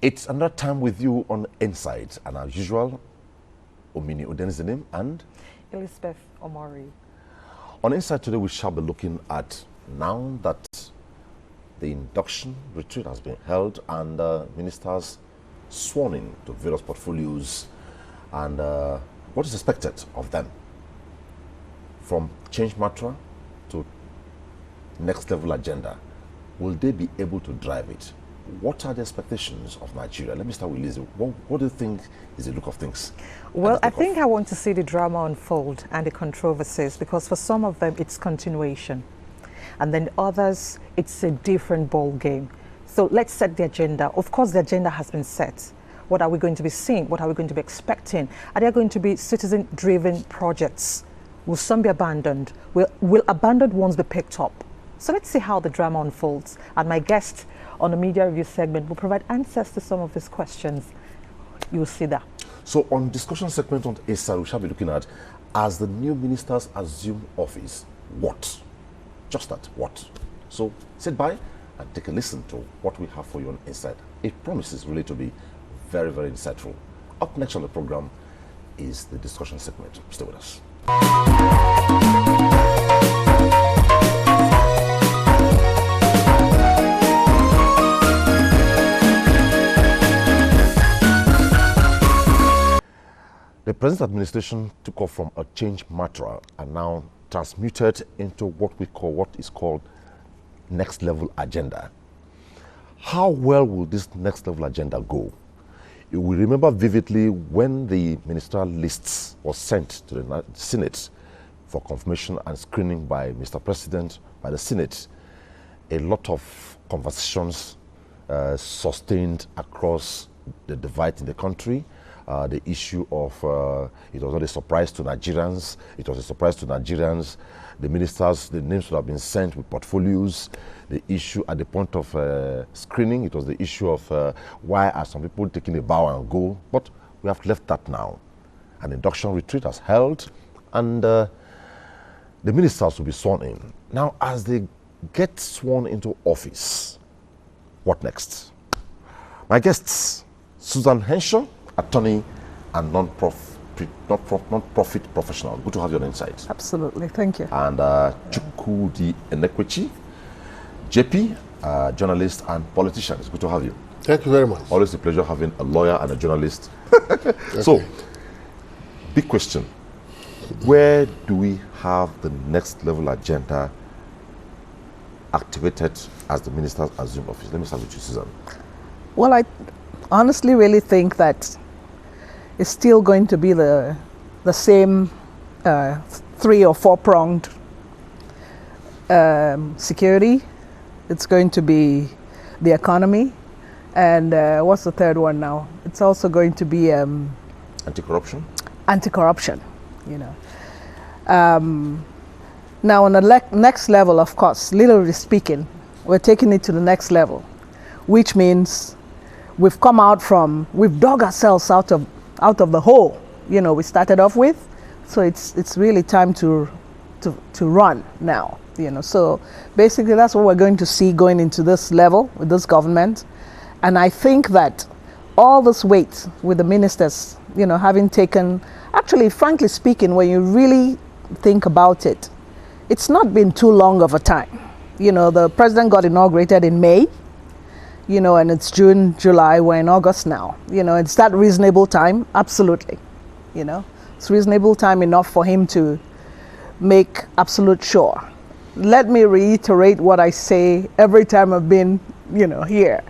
It's another time with you on Insight, and as usual, Omini Oden is the name, and Elizabeth Omori. On Insight today, we shall be looking at, now that the induction retreat has been held and ministers sworn in to various portfolios, and what is expected of them from change matter to next level agenda. Will they be able to drive it? What are the expectations of Nigeria? Let me start with Lizzie. What do you think is the look of things? Well, I think I want to see the drama unfold and the controversies, because for some of them it's continuation, and then others it's a different ball game. So let's set the agenda. Of course, the agenda has been set. What are we going to be seeing? What are we going to be expecting? Are there going to be citizen-driven projects? Will some be abandoned? Will abandoned ones be picked up? So let's see how the drama unfolds. And my guest on the media review segment will provide answers to some of these questions. You will see that. So on discussion segment on ASAR, we shall be looking at, as the new ministers assume office, what? Just that, what? So sit by and take a listen to what we have for you on Insight. It promises really to be very, very insightful. Up next on the program is the discussion segment. Stay with us. The present administration took off from a change matter and now transmuted into what is called next level agenda. How well will this next level agenda go? You will remember vividly when the ministerial lists was sent to the Senate for confirmation and screening by Mr. President, by the Senate. A lot of conversations sustained across the divide in the country. The issue of, it was not a surprise to Nigerians. It was a surprise to Nigerians. The ministers, the names would have been sent with portfolios. The issue at the point of screening, it was the issue of why are some people taking a bow and go. But we have left that now. An induction retreat has held, and the ministers will be sworn in. Now, as they get sworn into office, what next? My guests, Susan Henshaw, attorney and non-profit professional. Good to have you on Insight. Absolutely, thank you. And Chukwudi Enekwechi, JP, journalist and politician. It's good to have you. Thank you very much. Always a pleasure having a lawyer and a journalist. So, big question. Where do we have the next level agenda activated as the ministers assume office? Let me start with you, Susan. Well, I honestly really think that it's still going to be the same 3 or 4 pronged security. It's going to be the economy, and what's the third one now? It's also going to be anti-corruption. Anti-corruption, you know. Now on the next level, of course, literally speaking, we're taking it to the next level, which means we've dug ourselves out of the hole, you know, we started off with. So it's really time to run now, you know. So basically that's what we're going to see going into this level with this government. And I think that all this weight with the ministers, you know, having taken, actually, frankly speaking, when you really think about it, it's not been too long of a time. You know, the president got inaugurated in May, you know, and it's June, July, we're in August now. You know, it's that reasonable time? Absolutely. You know, it's reasonable time enough for him to make absolute sure. Let me reiterate what I say every time I've been, you know, here.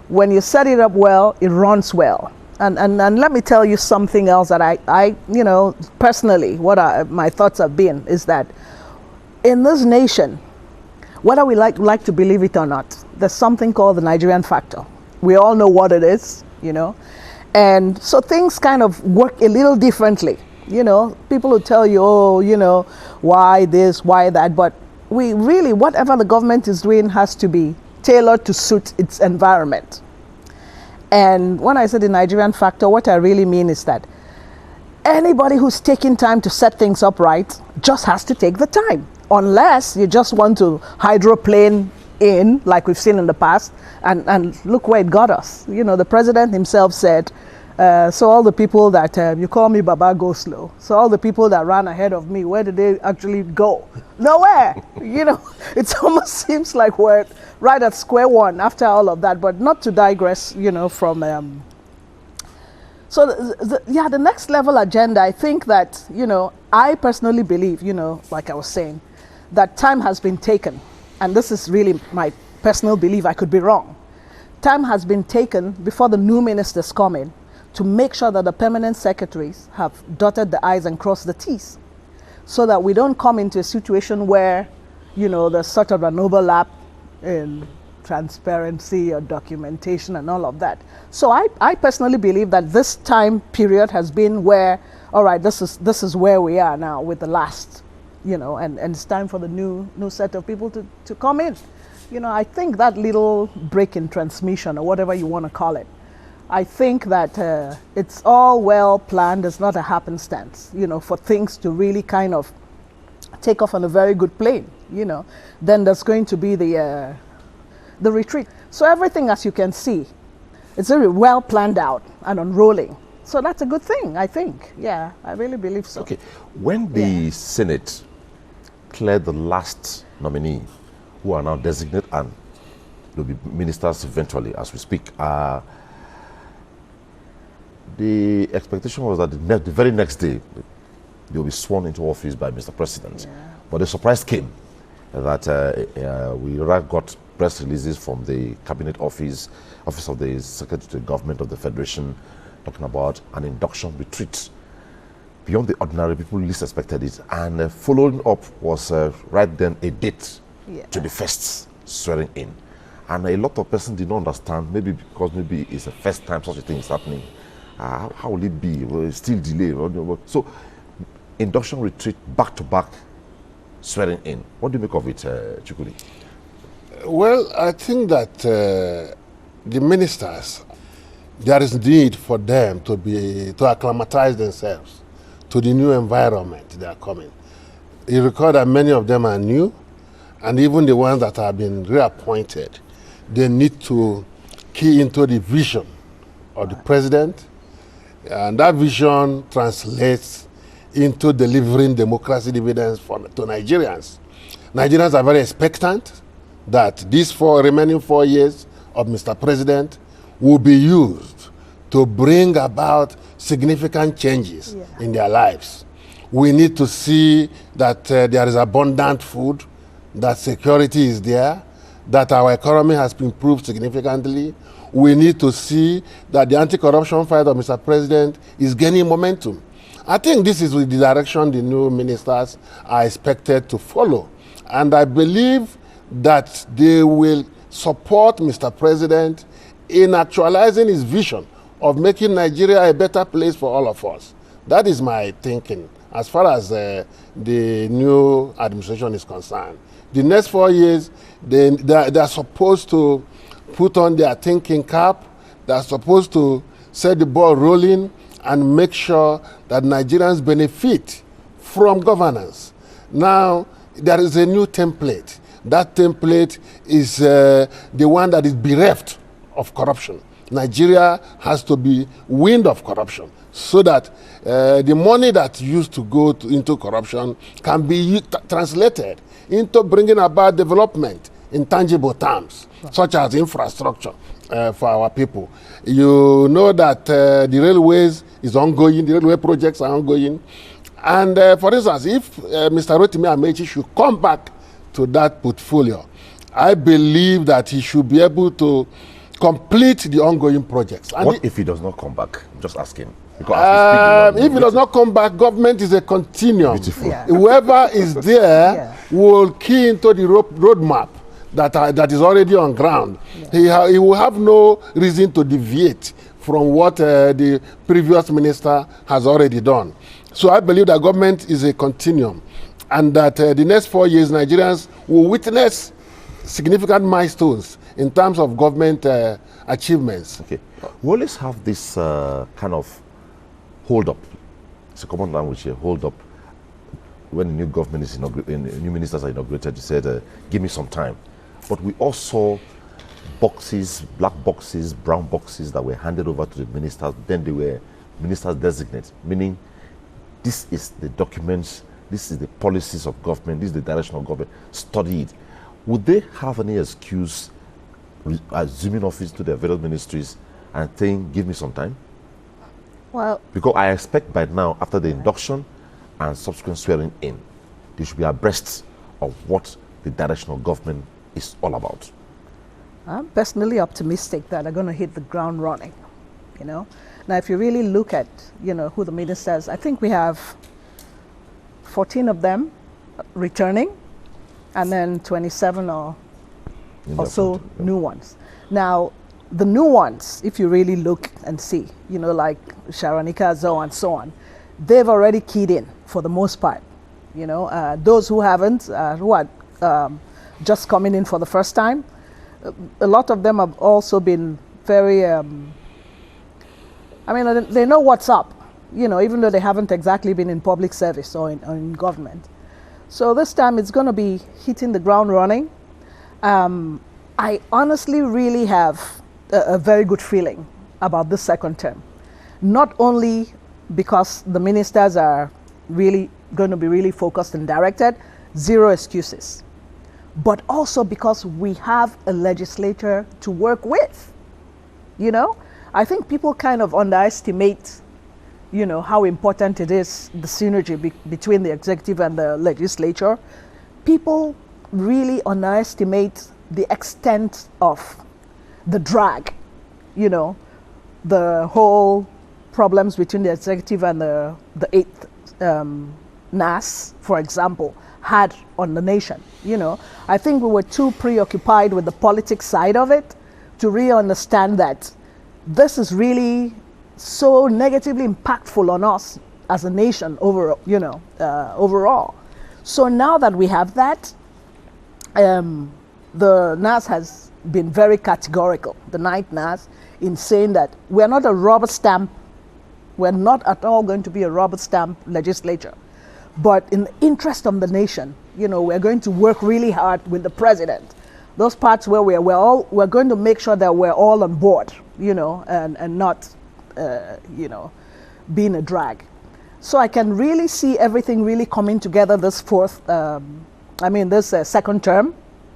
When you set it up well, it runs well. And let me tell you something else that I you know, personally, my thoughts have been is that in this nation, whether we like to believe it or not, there's something called the Nigerian factor. We all know what it is, you know. And so things kind of work a little differently. You know, people will tell you, oh, you know, why this, why that. But we really, whatever the government is doing has to be tailored to suit its environment. And when I say the Nigerian factor, what I really mean is that anybody who's taking time to set things up right just has to take the time. Unless you just want to hydroplane in, like we've seen in the past, and look where it got us. You know, the president himself said, so all the people that, you call me Baba, go slow. So all the people that ran ahead of me, where did they actually go? Nowhere. You know, it almost seems like we're right at square one after all of that, but not to digress, you know, from... So, the next level agenda, I think that, you know, I personally believe, you know, like I was saying, that time has been taken. And this is really my personal belief, I could be wrong. Time has been taken before the new ministers come in to make sure that the permanent secretaries have dotted the I's and crossed the T's, so that we don't come into a situation where, you know, there's sort of an overlap in transparency or documentation and all of that. So I personally believe that this time period has been where, all right, this is where we are now with the last, you know, and it's time for the new set of people to come in. You know, I think that little break in transmission, or whatever you want to call it, I think that it's all well planned. It's not a happenstance, you know, for things to really kind of take off on a very good plane, you know. Then there's going to be the retreat. So everything, as you can see, it's very well planned out and unrolling. So that's a good thing, I think. Yeah, I really believe so. Okay, when the Senate cleared the last nominee, who are now designated and will be ministers eventually as we speak, the expectation was that the very next day they will be sworn into office by Mr. President. Yeah. But the surprise came that we got press releases from the Cabinet Office of the Secretary to the Government of the Federation, talking about an induction retreat beyond the ordinary. People least expected it. And following up was right then a date to the first swearing in. And a lot of persons did not understand, maybe because maybe it's the first time such a thing is happening. How will it be? Will it still delay? So, induction retreat, back-to-back swearing in. What do you make of it, Chukwudi? Well, I think that the ministers, there is need for them to acclimatize themselves to the new environment they are coming. You recall that many of them are new, and even the ones that have been reappointed, they need to key into the vision of the president, and that vision translates into delivering democracy dividends to Nigerians. Nigerians are very expectant that these remaining 4 years of Mr. President will be used to bring about significant changes in their lives. We need to see that there is abundant food, that security is there, that our economy has improved significantly. We need to see that the anti-corruption fight of Mr. President is gaining momentum. I think this is the direction the new ministers are expected to follow. And I believe that they will support Mr. President in actualizing his vision of making Nigeria a better place for all of us. That is my thinking as far as the new administration is concerned. The next 4 years, they are supposed to put on their thinking cap. They are supposed to set the ball rolling and make sure that Nigerians benefit from governance. Now, there is a new template. That template is the one that is bereft of corruption. Nigeria has to be weaned of corruption so that the money that used to go into corruption can be translated into bringing about development in tangible terms, such as infrastructure for our people. You know that the railways is ongoing, the railway projects are ongoing. And for instance, if Mr. Rotimi Amechi should come back to that portfolio, I believe that he should be able to complete the ongoing projects. And what if he does not come back? Just ask him. Because if he does not come back, government is a continuum. Beautiful. Yeah. Whoever is there will key into the roadmap that is already on ground. Yeah. He will have no reason to deviate from what the previous minister has already done. So I believe that government is a continuum, and that the next 4 years, Nigerians will witness significant milestones in terms of government achievements. Okay. We always have this kind of hold up. It's a common language here, hold up. When the new government is inaugurated, new ministers are inaugurated, you said, give me some time. but we all saw boxes, black boxes, brown boxes that were handed over to the ministers. Then they were ministers designate, meaning this is the documents, this is the policies of government, this is the direction of government. Study it. Would they have any excuse assuming office to their various ministries and saying, give me some time? Well, Because I expect by now, after the induction and subsequent swearing in, they should be abreast of what the direction of government is all about. I'm personally optimistic that they're going to hit the ground running, you know. Now, if you really look at, you know, who the ministers, I think we have 14 of them returning, and then 27 or so new ones. Now, the new ones, if you really look and see, you know, like Sharonika Zo and so on, they've already keyed in for the most part. You know, those who haven't, who are just coming in for the first time, a lot of them have also been very, I mean, they know what's up, you know, even though they haven't exactly been in public service or in government. So this time it's going to be hitting the ground running. I honestly really have a very good feeling about this second term. Not only because the ministers are really going to be really focused and directed, zero excuses, but also because we have a legislature to work with. You know, I think people kind of underestimate, you know, how important it is, the synergy between the executive and the legislature. People really underestimate the extent of the drag, you know, the whole problems between the executive and the eighth NAS, for example, had on the nation. You know, I think we were too preoccupied with the politics side of it to really understand that this is really so negatively impactful on us as a nation overall, you know, overall. So now that we have that, the NAS has been very categorical, the ninth NAS, in saying that we're not a rubber stamp, we're not at all going to be a rubber stamp legislature. But in the interest of the nation, you know, we're going to work really hard with the president. Those parts where we're going to make sure that we're all on board, you know, and not, you know, being a drag. So I can really see everything really coming together this this second term.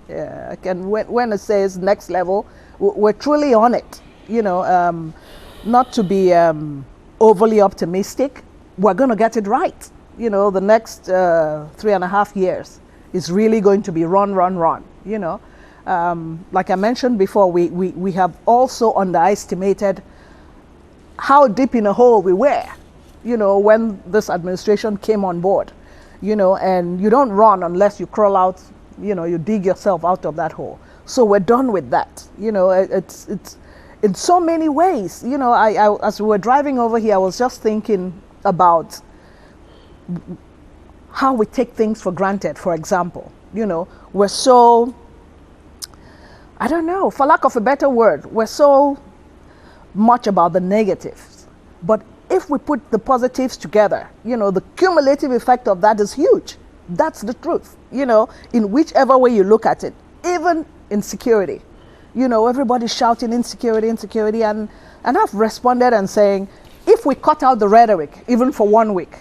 I can, when it says next level, we're truly on it, you know, not to be overly optimistic. We're going to get it right. You know, the next 3.5 years is really going to be run, you know. Like I mentioned before, we have also underestimated how deep in a hole we were, you know, when this administration came on board, you know, and you don't run unless you crawl out, you know, you dig yourself out of that hole. So we're done with that, you know. It's in so many ways, you know. I as we were driving over here, I was just thinking about how we take things for granted. For example, you know, we're so, I don't know, for lack of a better word, we're so much about the negatives. But if we put the positives together, you know, the cumulative effect of that is huge. That's the truth, you know, in whichever way you look at it. Even insecurity, you know, everybody's shouting insecurity, and I've responded and saying, if we cut out the rhetoric, even for 1 week,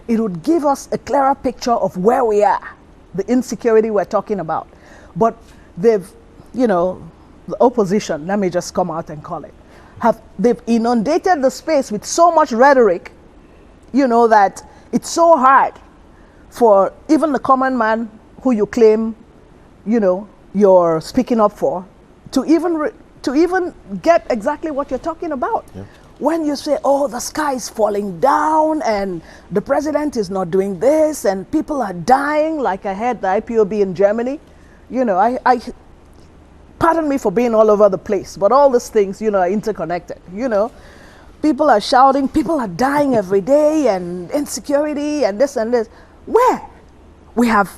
it would give us a clearer picture of where we are, the insecurity we're talking about. But they've, you know, the opposition, let me just come out and call it, they've inundated the space with so much rhetoric, you know, that it's so hard for even the common man who you claim, you know, you're speaking up for, to even get exactly what you're talking about. Yeah. When you say, oh, the sky is falling down and the president is not doing this and people are dying, like I had the IPOB in Germany, you know, I pardon me for being all over the place, but all these things, you know, are interconnected, you know. People are shouting, people are dying every day, and insecurity and this and this. Where? We have,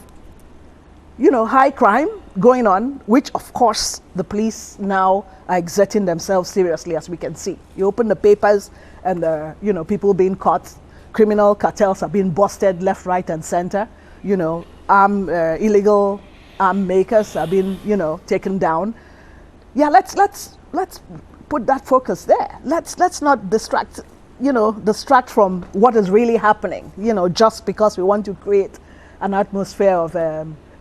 you know, high crime going on, which of course the police now are exerting themselves seriously, as we can see. You open the papers and the, you know, people being caught, criminal cartels are being busted left, right and center, you know, illegal arm makers are being, taken down. Yeah, let's put that focus there. Let's not distract from what is really happening, just because we want to create an atmosphere of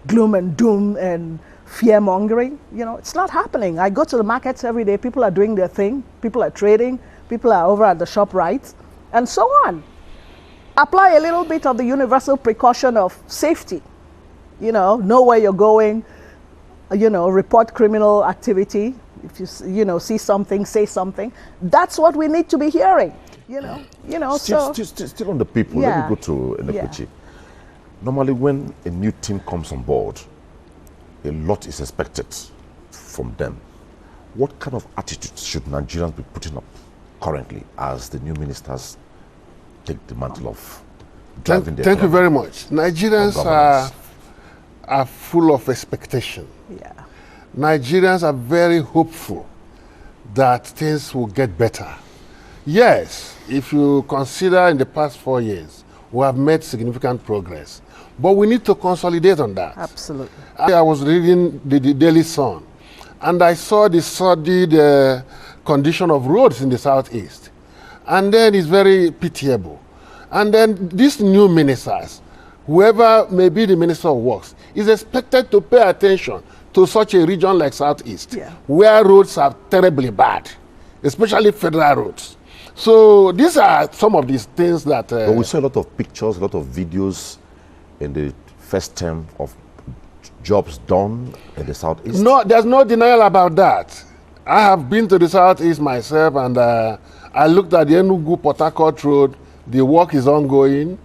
gloom and doom and fear mongering. It's not happening. I go to the markets every day. People are doing their thing. People are trading. People are over at the ShopRite, and so on. Apply a little bit of the universal precaution of safety. Know where you're going. Report criminal activity. If you see something, say something. That's what we need to be hearing. Still on the people. Yeah. Let me go to Enekwechi. Yeah. Normally, when a new team comes on board, a lot is expected from them. What kind of attitude should Nigerians be putting up currently as the new ministers take the mantle of driving the Thank you economy? very much. Nigerians are full of expectation. Yeah. Nigerians are very hopeful that things will get better. Yes, if you consider in the past 4 years, we have made significant progress. But we need to consolidate on that. Absolutely. I was reading the Daily Sun, and I saw the sordid condition of roads in the southeast. And then it's very pitiable. And then these new ministers, whoever may be the Minister of Works, is expected to pay attention to such a region like Southeast, where roads are terribly bad, especially federal roads. So these are some of these things that... but we saw a lot of pictures, a lot of videos in the first term of jobs done in the Southeast. No, there's no denial about that. I have been to the Southeast myself, and I looked at the Enugu-Port Harcourt Road. The work is ongoing.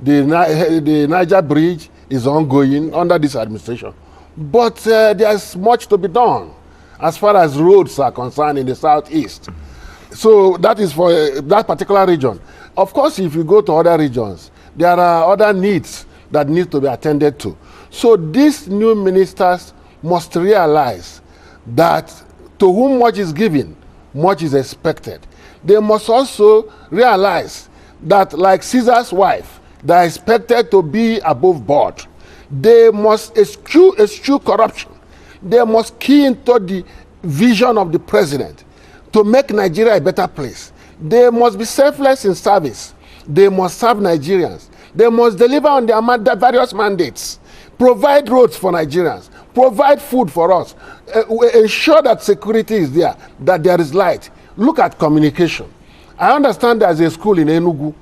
The Niger Bridge is ongoing under this administration. But there's much to be done as far as roads are concerned in the Southeast. So that is for that particular region. Of course, if you go to other regions, there are other needs that need to be attended to. So these new ministers must realize that to whom much is given, much is expected. They must also realize that, like Caesar's wife, they are expected to be above board. They must eschew corruption. They must key into the vision of the president to make Nigeria a better place. They must be selfless in service. They must serve Nigerians. They must deliver on their various mandates. Provide roads for Nigerians. Provide food for us. Ensure that security is there, that there is light. Look at communication. I understand there's a school in Enugu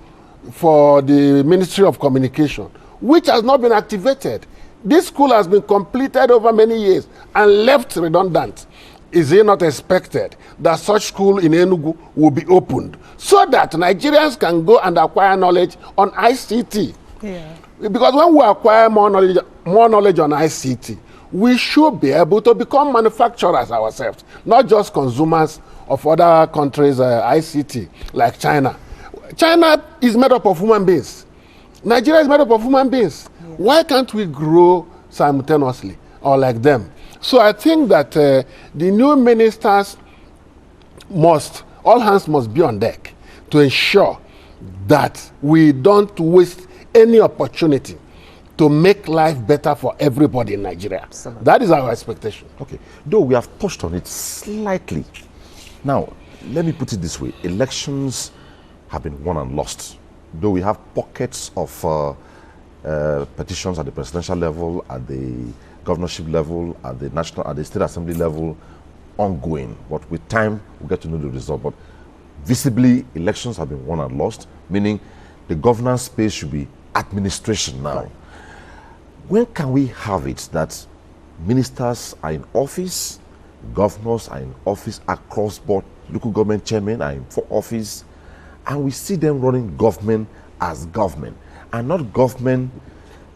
for the Ministry of Communication, which has not been activated. This school has been completed over many years and left redundant. Is it not expected that such school in Enugu will be opened so that Nigerians can go and acquire knowledge on ICT? Yeah. Because when we acquire more knowledge on ICT, we should be able to become manufacturers ourselves, not just consumers of other countries' ICT, like China. China is made up of human beings. Nigeria is made up of human beings. Yeah. Why can't we grow simultaneously or like them? So I think that the new ministers all hands must be on deck to ensure that we don't waste any opportunity to make life better for everybody in Nigeria. Absolutely. That is our expectation. Okay, though we have touched on it slightly. Now, let me put it this way. Elections have been won and lost. Though we have pockets of petitions at the presidential level, at the governorship level, at the state assembly level, ongoing. But with time, we'll get to know the result. But visibly, elections have been won and lost, meaning the governance space should be administration now. Right. When can we have it that ministers are in office, governors are in office across board, local government chairmen are in office, and we see them running government as government, and not government,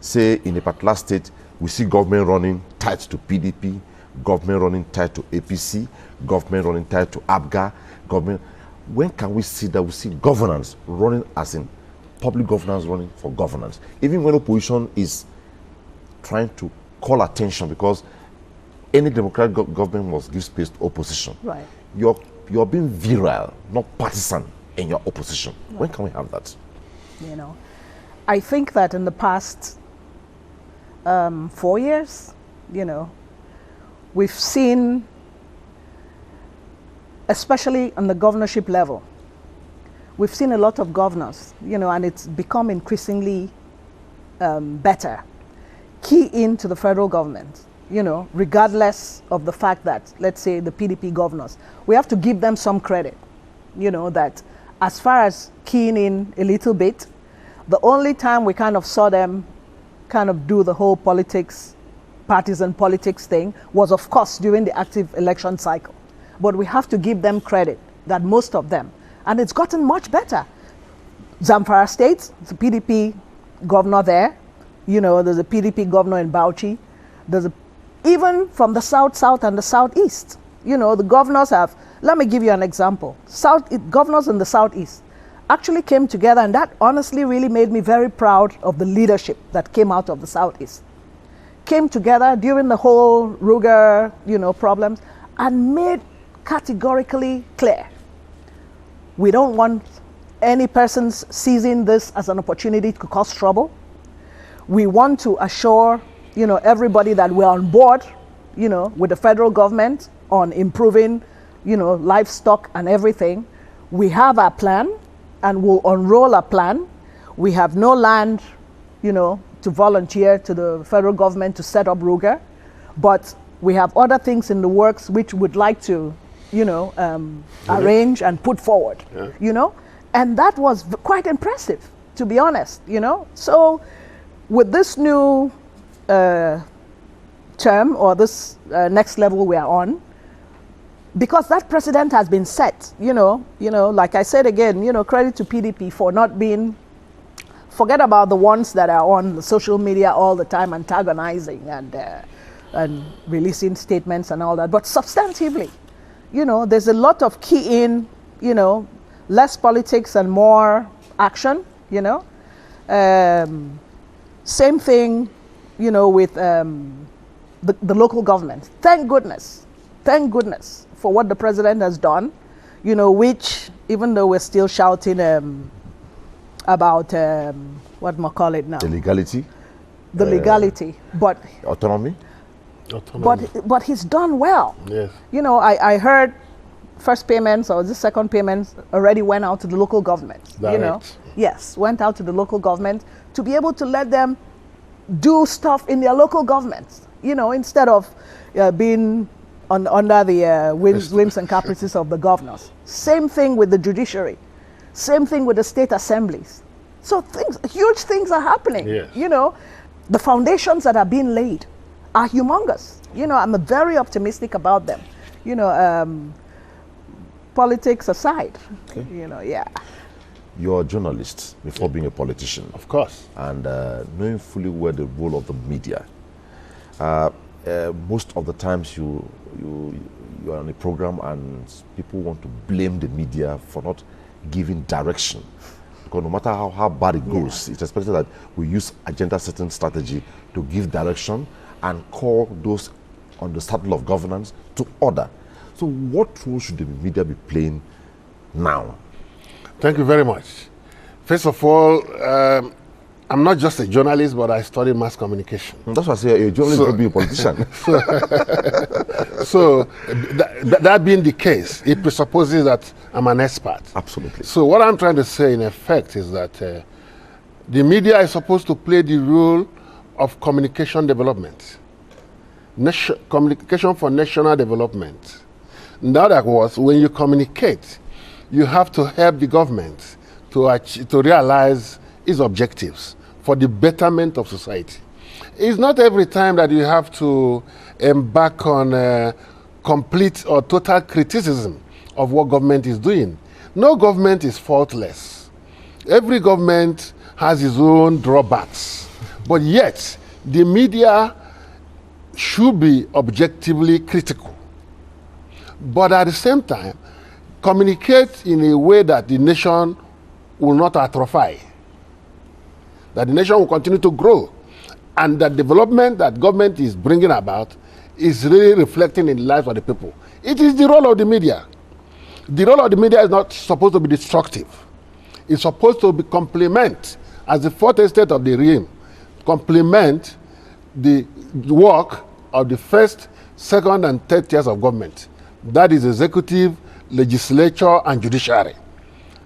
say in a particular state, we see government running tied to PDP, government running tied to APC, government running tied to ABGA, government. When can we see that we see governance running as in public governance running for governance? Even when opposition is trying to call attention, because any democratic government must give space to opposition. Right. You're being virile, not partisan in your opposition. Right. When can we have that? I think that in the past 4 years, you know, we've seen, especially on the governorship level, we've seen a lot of governors, you know, and it's become increasingly better, key into the federal government, you know, regardless of the fact that, let's say, the PDP governors, we have to give them some credit, you know, that as far as keying in a little bit, the only time we kind of saw them kind of do the whole politics, partisan politics thing was, of course, during the active election cycle. But we have to give them credit that most of them, and it's gotten much better. Zamfara State, the PDP governor there, you know, there's a PDP governor in Bauchi. Even from the south and the southeast, you know, the governors have, let me give you an example. Governors in the southeast actually came together, and that honestly really made me very proud of the leadership that came out of the southeast. Came together during the whole Ruger, you know, problems, and made categorically clear, we don't want any persons seizing this as an opportunity to cause trouble. We want to assure, you know, everybody that we're on board, you know, with the federal government on improving, you know, livestock and everything. We have our plan, and we'll unroll our plan. We have no land, you know, to volunteer to the federal government to set up Ruger, but we have other things in the works which we'd like to, you know, arrange and put forward, you know, and that was quite impressive, to be honest, you know. So with this new term, or this next level we are on, because that precedent has been set, you know, like I said again, you know, credit to PDP for not being, forget about the ones that are on the social media all the time antagonizing and releasing statements and all that, but substantively, you know, there's a lot of key in, you know, less politics and more action, you know. Same thing, you know, with the local government. Thank goodness for what the president has done, you know, which, even though we're still shouting about, what do I call it now? The legality. The legality, but autonomy. But he's done well. Yes. You know, I heard first payments or the second payments already went out to the local government. Direct. You know, yes, went out to the local government to be able to let them do stuff in their local governments. You know, instead of being under the whims and caprices of the governors. Same thing with the judiciary. Same thing with the state assemblies. So huge things are happening. Yes. You know, the foundations that are being laid are humongous. You know, I'm very optimistic about them. You know, politics aside, Okay. you know, yeah. You're a journalist before being a politician. Of course. And knowing fully well the role of the media. Most of the times you are on a program and people want to blame the media for not giving direction. Because no matter how bad it goes, it's expected that we use agenda setting strategy to give direction and call those on the saddle of governance to order. So what role should the media be playing now? Thank you very much. First of all, I'm not just a journalist, but I study mass communication. That's why I say a journalist will be a politician. So that being the case, it presupposes that I'm an expert. Absolutely. So what I'm trying to say in effect is that the media is supposed to play the role of communication development. Communication for national development. In other words, when you communicate, you have to help the government to realize its objectives for the betterment of society. It's not every time that you have to embark on complete or total criticism of what government is doing. No government is faultless. Every government has its own drawbacks. But yet, the media should be objectively critical. But at the same time, communicate in a way that the nation will not atrophy, that the nation will continue to grow, and that development that government is bringing about is really reflecting in the lives of the people. It is the role of the media. The role of the media is not supposed to be destructive. It's supposed to be complement, as the fourth estate of the realm, complement the work of the first, second, and third tiers of government. That is executive, legislature, and judiciary.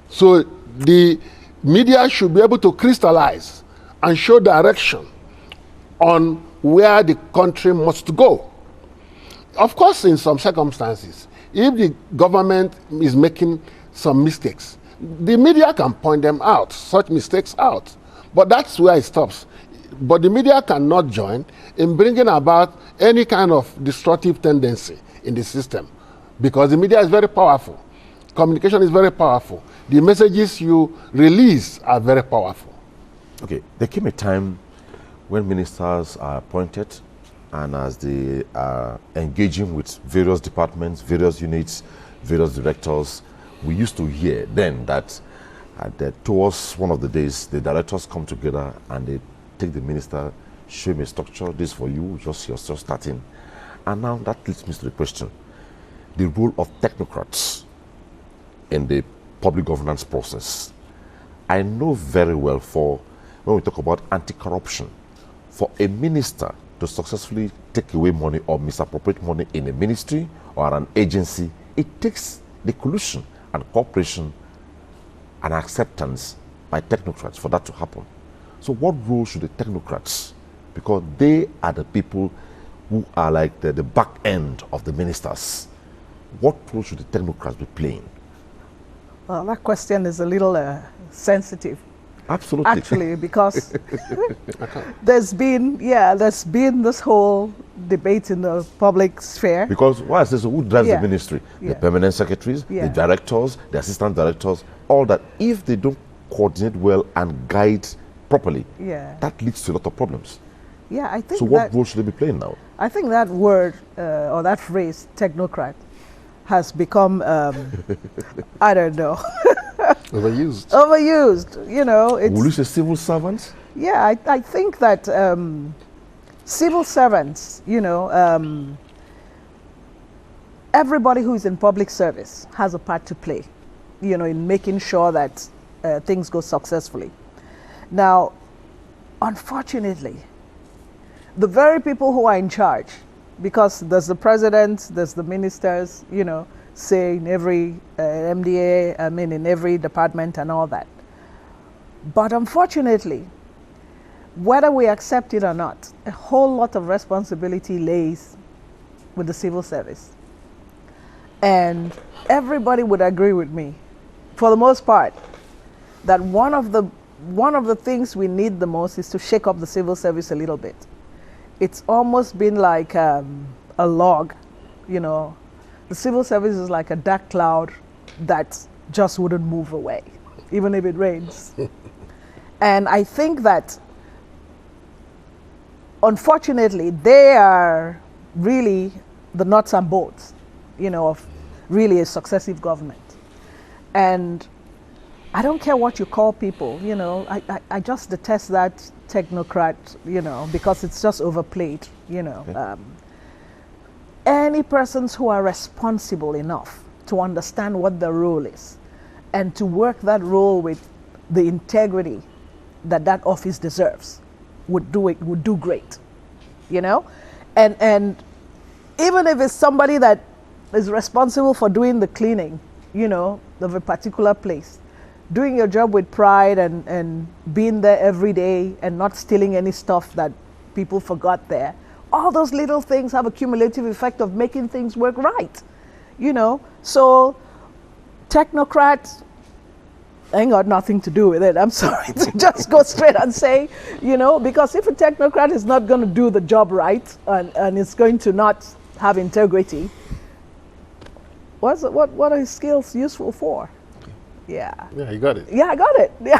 So the media should be able to crystallize and show direction on where the country must go. Of course, in some circumstances, if the government is making some mistakes, the media can point them out, such mistakes out. But that's where it stops. But the media cannot join in bringing about any kind of destructive tendency in the system, because the media is very powerful. Communication is very powerful. The messages you release are very powerful. Okay, there came a time when ministers are appointed, and as they are engaging with various departments, various units, various directors, we used to hear then that towards one of the days, the directors come together and they take the minister, show him a structure, this for you, just you're just starting. And now that leads me to the question, the role of technocrats in the public governance process. I know very well, for when we talk about anti-corruption, for a minister to successfully take away money or misappropriate money in a ministry or an agency, it takes the collusion and cooperation and acceptance by technocrats for that to happen. So what role should the technocrats, because they are the people who are like the back end of the ministers, what role should the technocrats be playing? Well, that question is a little sensitive. Absolutely. Actually, because there's been this whole debate in the public sphere. Because why is this? Who drives Yeah. the ministry? Yeah. The permanent secretaries, Yeah. the directors, the assistant directors, all that. If they don't coordinate well and guide properly, Yeah. that leads to a lot of problems. Yeah, I think So what role should they be playing now? I think that word or that phrase, technocrat, has become, I don't know, Overused. overused. You know, it's, Will you say civil servants? yeah, I think that civil servants, you know, everybody who is in public service has a part to play, you know, in making sure that things go successfully. Now, unfortunately, the very people who are in charge, because there's the president, there's the ministers, you know, say in every MDA, I mean in every department and all that. But unfortunately, whether we accept it or not, a whole lot of responsibility lays with the civil service. And everybody would agree with me, for the most part, that one of the things we need the most is to shake up the civil service a little bit. It's almost been like a log, you know. The civil service is like a dark cloud that just wouldn't move away, even if it rains. And I think that, unfortunately, they are really the nuts and bolts, you know, of really a successive government. And I don't care what you call people, you know, I just detest that technocrat, you know, because it's just overplayed, you know. Okay. Any persons who are responsible enough to understand what the role is and to work that role with the integrity that that office deserves would do great, you know. And even if it's somebody that is responsible for doing the cleaning, you know, of a particular place, doing your job with pride and being there every day and not stealing any stuff that people forgot there, all those little things have a cumulative effect of making things work right, you know. So technocrats ain't got nothing to do with it. I'm sorry to just go straight and say, you know, because if a technocrat is not going to do the job right and it's going to not have integrity, what are his skills useful for? Yeah. Yeah, you got it. Yeah, I got it. Yeah.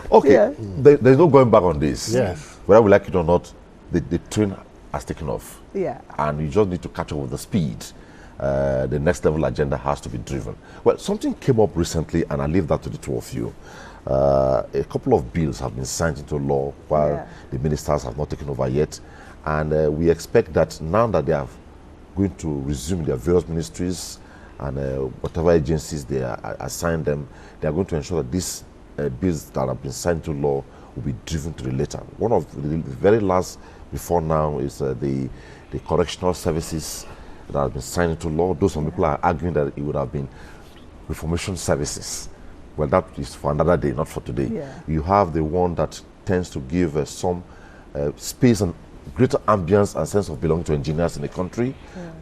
Okay, Yeah. There's no going back on this. Yes. Whether we like it or not, the train has taken off. Yeah. And you just need to catch up with the speed. The next level agenda has to be driven. Well, something came up recently, and I leave that to the two of you. A couple of bills have been signed into law while the ministers have not taken over yet. And we expect that now that they are going to resume their various ministries and whatever agencies they are assigned them, they are going to ensure that these bills that have been signed to law will be driven to the later. One of the very last before now is the correctional services that have been signed into law. Those some people are arguing that it would have been reformation services. Well, that is for another day, not for today. Yeah. You have the one that tends to give some space and greater ambience and sense of belonging to engineers in the country,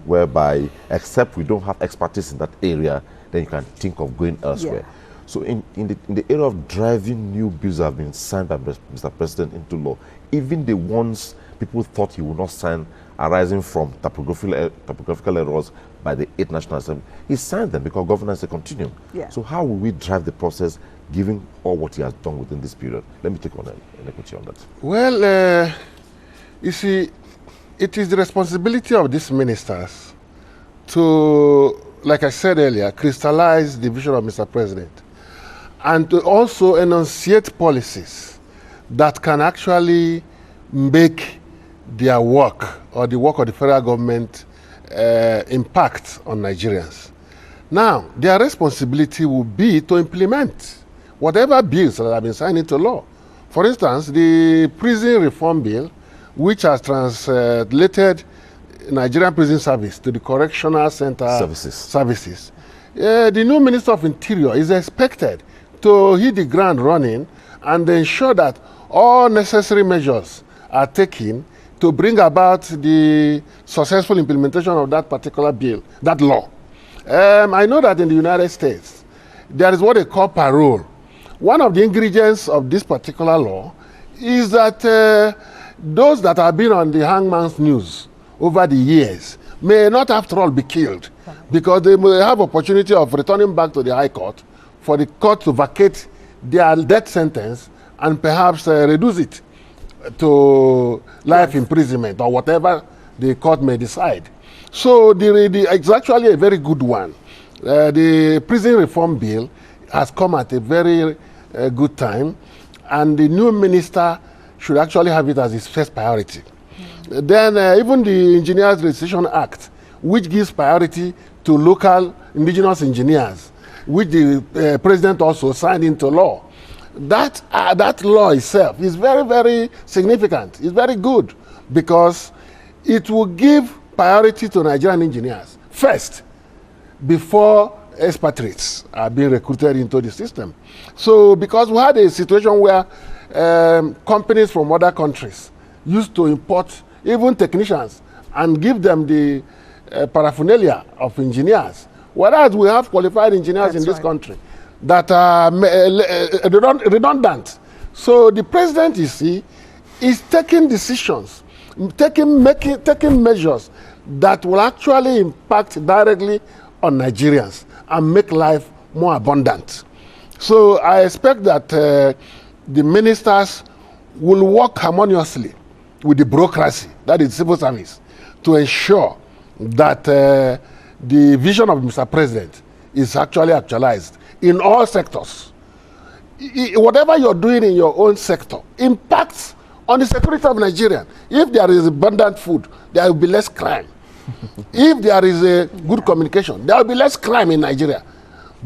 whereby, except we don't have expertise in that area, then you can think of going elsewhere. Yeah. So in the area of driving new bills that have been signed by Mr. President into law, even the ones people thought he would not sign arising from typographical errors by the 8th National Assembly, he signed them because governance is a continuum. Yeah. So how will we drive the process given all what he has done within this period? Let me take on Enekwechi on that. Well, you see, it is the responsibility of these ministers to, like I said earlier, crystallize the vision of Mr. President and to also enunciate policies that can actually make their work or the work of the federal government impact on Nigerians. Now, their responsibility will be to implement whatever bills that have been signed into law. For instance, the prison reform bill, which has translated Nigerian prison service to the correctional center services. The new Minister of Interior is expected to hit the ground running and ensure that all necessary measures are taken to bring about the successful implementation of that particular bill, that law. I know that in the United States, there is what they call parole. One of the ingredients of this particular law is that those that have been on the hangman's noose over the years may not after all be killed because they may have opportunity of returning back to the High Court for the court to vacate their death sentence and perhaps reduce it to life imprisonment or whatever the court may decide. So it's actually a very good one. The prison reform bill has come at a very good time, and the new minister should actually have it as his first priority. Then even the Engineers Registration Act, which gives priority to local indigenous engineers, which the president also signed into law. That law itself is very, very significant. It's very good because it will give priority to Nigerian engineers first before expatriates are being recruited into the system. So because we had a situation where companies from other countries used to import even technicians and give them the paraphernalia of engineers, whereas we have qualified engineers in this country that are redundant. So the president, you see, is taking decisions, taking measures that will actually impact directly on Nigerians and make life more abundant. So I expect that the ministers will work harmoniously with the bureaucracy, that is civil service, to ensure that the vision of Mr. President is actually actualized in all sectors. Whatever you're doing in your own sector impacts on the security of Nigeria. If there is abundant food, there will be less crime. If there is a good communication, there will be less crime in Nigeria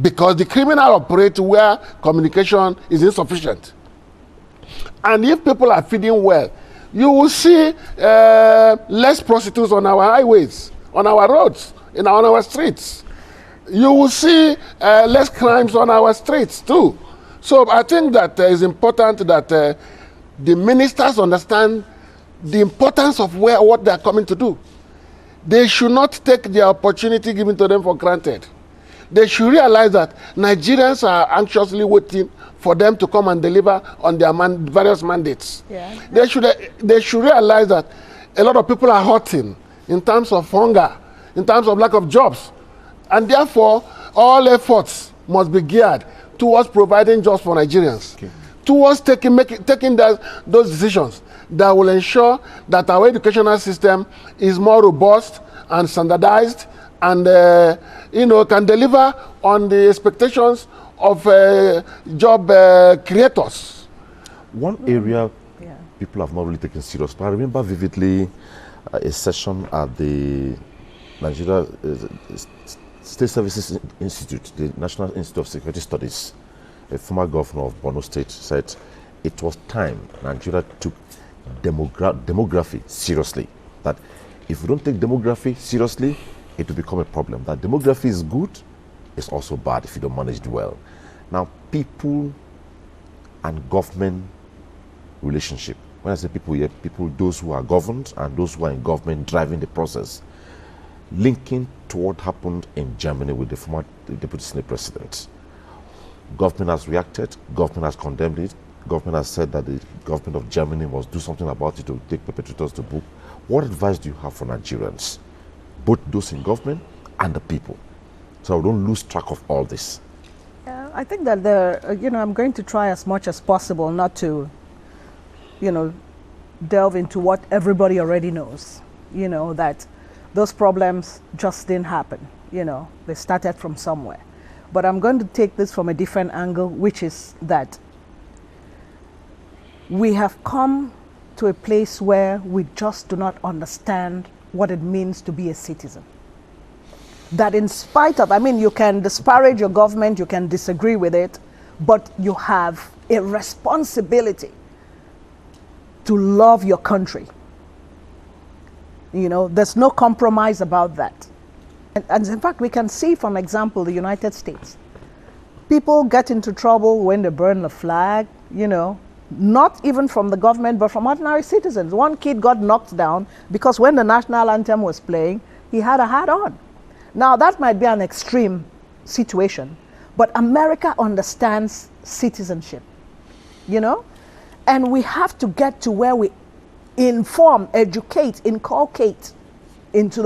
because the criminal operate where communication is insufficient. And if people are feeding well, you will see less prostitutes on our highways, on our roads, on our streets. You will see less crimes on our streets too. So I think that it's important that the ministers understand the importance of what they are coming to do. They should not take the opportunity given to them for granted. They should realize that Nigerians are anxiously waiting for them to come and deliver on their various mandates. Yeah. They should realize that a lot of people are hurting in terms of hunger, in terms of lack of jobs. And therefore, all efforts must be geared towards providing jobs for Nigerians, towards taking those decisions that will ensure that our educational system is more robust and standardized and can deliver on the expectations of job creators. One area people have not really taken serious, but I remember vividly a session at the Nigeria State Services Institute, the National Institute of Security Studies. A former governor of Borno State said it was time Nigeria took demography seriously. That if we don't take demography seriously, it will become a problem. That demography is good, it's also bad if you don't manage it well. Now, people and government relationship. When I say people here, people, those who are governed and those who are in government driving the process, linking to what happened in Germany with the former Deputy Senate President. Government has reacted, government has condemned it, government has said that the government of Germany must do something about it to take perpetrators to book. What advice do you have for Nigerians, both those in government and the people, so we don't lose track of all this? I think that I'm going to try as much as possible not to, delve into what everybody already knows. That those problems just didn't happen. They started from somewhere. But I'm going to take this from a different angle, which is that we have come to a place where we just do not understand what it means to be a citizen. That in spite of, you can disparage your government, you can disagree with it, but you have a responsibility to love your country. There's no compromise about that. And in fact, we can see, for example, the United States. People get into trouble when they burn the flag, not even from the government, but from ordinary citizens. One kid got knocked down because when the national anthem was playing, he had a hat on. Now, that might be an extreme situation, but America understands citizenship, And we have to get to where we inform, educate, inculcate into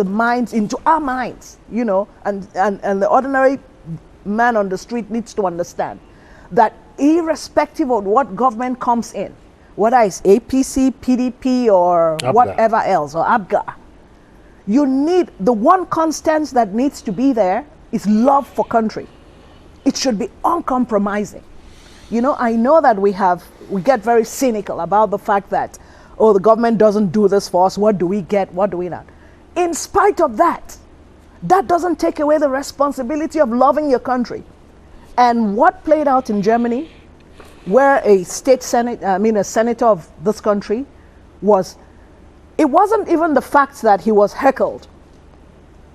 our minds, and the ordinary man on the street needs to understand that irrespective of what government comes in, whether it's APC, PDP, or ABGA, whatever else, or ABGA, you need, the one constant that needs to be there is love for country. It should be uncompromising. I know that we get very cynical about the fact that, the government doesn't do this for us, what do we get, what do we not? In spite of that, that doesn't take away the responsibility of loving your country. And what played out in Germany, where a senator of this country it wasn't even the fact that he was heckled,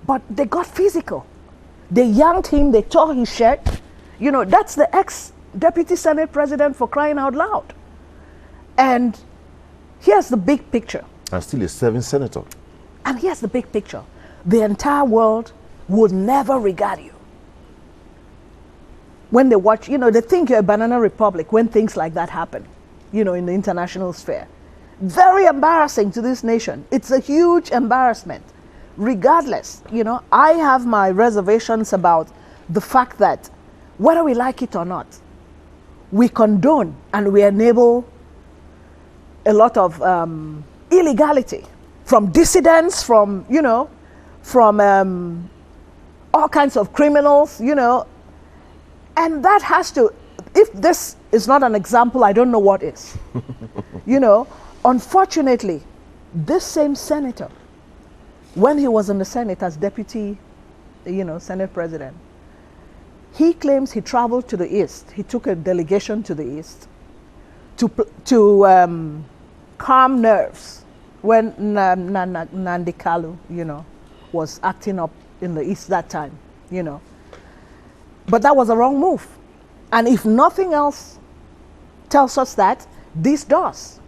but they got physical. They yanked him, they tore his shirt. That's the ex-deputy Senate president, for crying out loud. And here's the big picture. And still a serving senator. And here's the big picture. The entire world would never regard you. When they watch, they think you're a banana republic when things like that happen, in the international sphere. Very embarrassing to this nation. It's a huge embarrassment. Regardless, I have my reservations about the fact that whether we like it or not, we condone and we enable a lot of illegality from dissidents, from all kinds of criminals, and that has to, if this is not an example, I don't know what is. Unfortunately, this same senator, when he was in the Senate as deputy, Senate president, he claims he traveled to the East. He took a delegation to the East to calm nerves when Nnamdi Kanu, was acting up in the East that time, But that was a wrong move. And if nothing else tells us that, this does.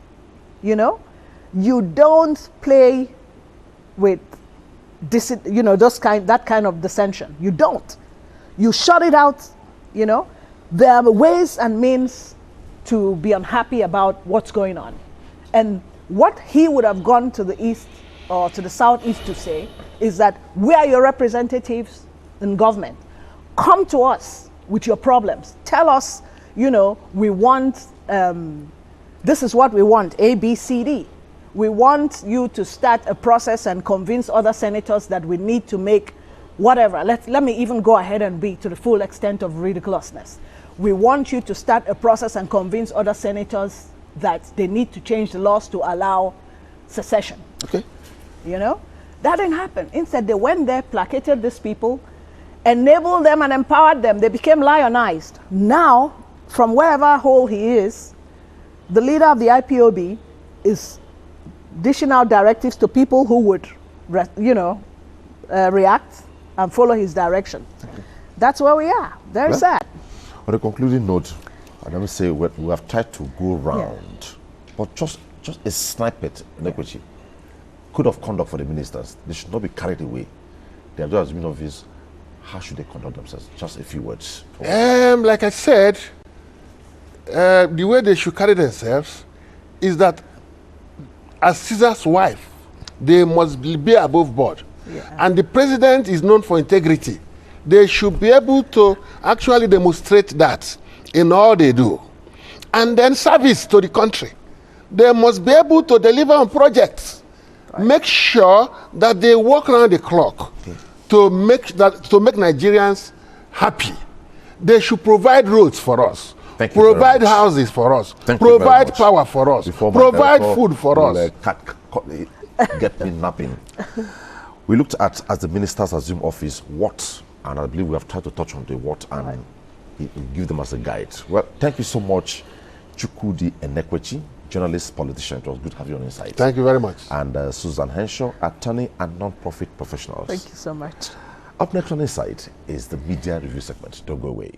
You don't play with that kind of dissension. You don't. You shut it out. There are ways and means to be unhappy about what's going on. And what he would have gone to the East or to the Southeast to say is that we are your representatives in government. Come to us with your problems. Tell us, we want, this is what we want, A, B, C, D. We want you to start a process and convince other senators that we need to make whatever. Let me even go ahead and be to the full extent of ridiculousness. We want you to start a process and convince other senators that they need to change the laws to allow secession. Okay. That didn't happen. Instead, they went there, placated these people, enabled them and empowered them. They became lionized. Now, from wherever hole he is, the leader of the IPOB is dishing out directives to people who would, react and follow his direction. That's where we are. Very sad. On a concluding note, let me say we have tried to go round, but just a snippet, Enekwechi, code of conduct for the ministers. They should not be carried away. They have just been obvious. How should they conduct themselves? Just a few words. Like I said, the way they should carry themselves is that as Caesar's wife, they must be above board. Yeah. And the president is known for integrity. They should be able to actually demonstrate that in all they do. And then service to the country. They must be able to deliver on projects. Right. Make sure that they work around the clock to make Nigerians happy. They should provide roads for us. Provide houses for us. Provide power for us. Provide food for us. Get me napping. We looked at, as the ministers assume office, what, and I believe we have tried to touch on the what and give them as a guide. Well, thank you so much, Chukwudi Enekwechi, journalist, politician. It was good to have you on Insight. Thank you very much. And Susan Henshaw, attorney and non-profit professionals. Thank you so much. Up next on Insight is the media review segment. Don't go away.